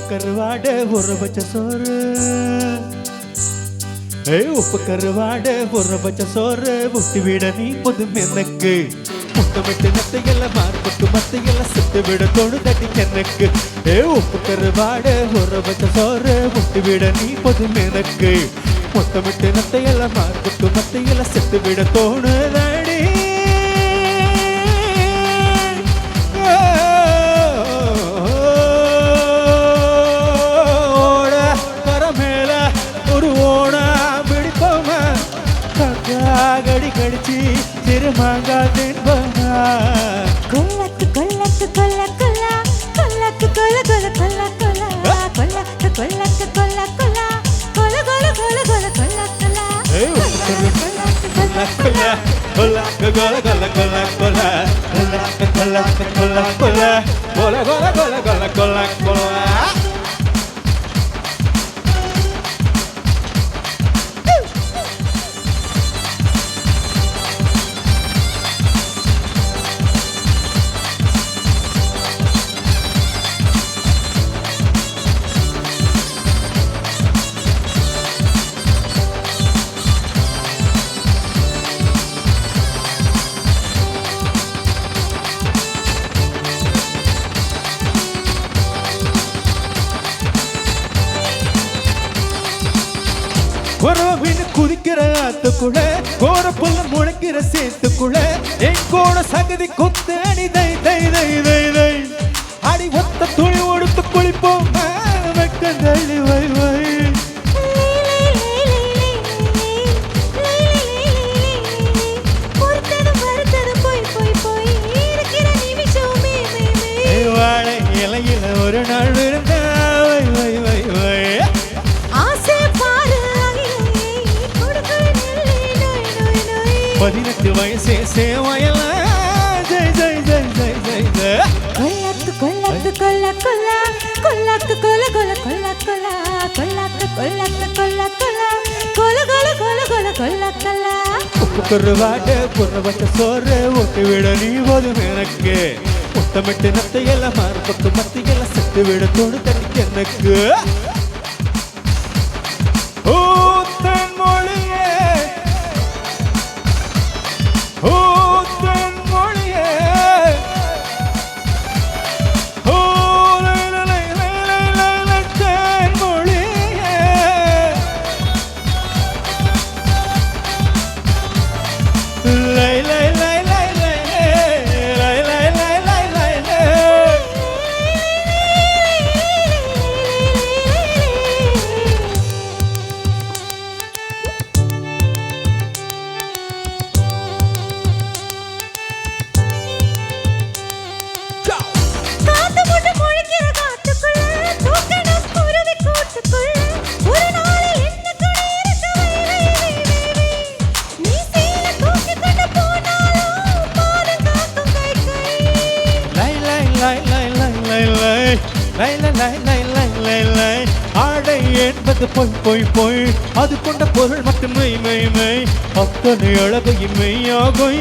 கருவாடு ஊற வச்ச சோறு உப்பு கருவாடு ஊற வச்ச சோறு முட்டி விட நீ புதும் எனக்கு முத்தமிட்டு நத்தையெல்லாம் மார்புக்கு மத்தையெல்லாம் சுட்டு விட தொழுதடி எனக்கு உப்பு கருவாடு ஊற வச்ச சோறு முட்டி விட நீ புதும் எனக்கு முத்தமிட்டு நத்தையெல்லாம் மார்புக்கு மத்தையெல்லாம் சுட்டு விட தோணுதடி கடி கடிச்சு திருமாங்கா தின்பமா கொல்லக்கு கொல்லக்கு கொல்ல கொல்ல கொல்லக்கு கொல்ல கொல்ல கொல்ல கொல்ல கொல்லக்கு கொல்லக்கு கொல்ல கொல்ல கொல்ல கொல்ல கொல்ல கொல்ல கொல்ல கொல்ல கொல்ல கொல்ல குதிக்கிற ஆத்துக்குள்ள கோர புல்ல முளைக்கிற சேத்துக்குள்ள என் கோட சகதி கொத்து அடி தை தை தை தை தை அடி ஒத்த துணி உடுத்து குளிப்போம் வெக்கந்தள்ளி வை வை வாழை இலையில ஒரு நாள் இருந்தா வை வை வை வை பதினெட்டு வயசே சேவையல ஜெய் ஜெய் ஜெய் ஜெய் ஜெய் ஜெய் கொல்லக்கு கொல்லக்கு கொல்ல கொல்ல கொல்லக்கு கொல்ல கொல்ல கொல்ல கொல்ல கொல்லக்கு கொல்லக்கு கொல்ல கொல்ல கொல்ல கொல்ல கொல்ல கொல்ல கொல்ல கொல்ல உப்பு கருவாடு புற வச்ச சோறு ஒட்டு விட நீ போதும் எனக்கு முத்தமிட்டு நத்தையெல்லாம் மார்புக்கு மத்தியெல்லாம் செத்து விட தோடு தண்ணி எனக்கு ஓ தன் மொழியே ஓ தன் மொழியே ஓ லை லை லை லை லை லை தன் மொழியே லை லை லை லை லை லை லை லை லை லை ஆடை என்பது பொய் பொய் பொய் அது கொண்ட பொருள் மட்டும் மெய் மெய் மெய் அத்தனை அழகையும் மெய்யாகும்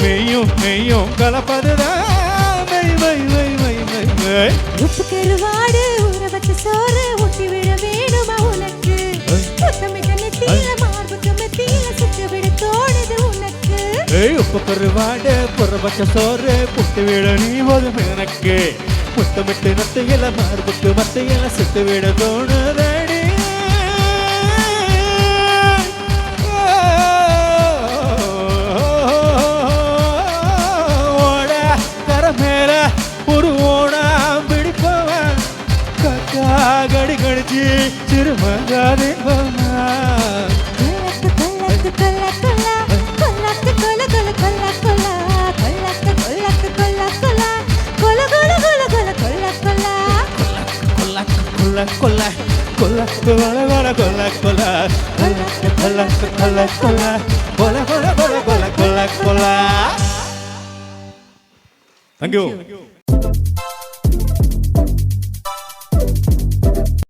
மெய்யும் மெய்யும் கலப்பதுதான் மெய் மெய் மெய் மெய் மெய் மெய் உப்பு கருவாடு ஊற வச்ச சோறு ஊட்டி விட வேணுமா உனக்கு முத்தமிட்ட நெத்தியில மார்புக்கு மத்தியில சுட்டு விட தோணுது உனக்கு உப்பு கருவாடு புற வச்ச சோறு புட்டு விட நீ போதும் எனக்கு முத்தமிட்டு நத்தையில மார்புக்கு மத்தையில சுட்டு விட தோணுதடி ஓட கர மேல ஒரு ஓடா பிடிப்பவன் கக்கா கடி கடிச்சு சிறுமங்காதே கொல்ல கொல்ல கொல்ல கொல்ல கொல்ல கொல்ல கொல்ல கொல்ல கொல்ல கொல்ல கொல்ல கொல்ல கொல்ல கொல்ல. Thank you.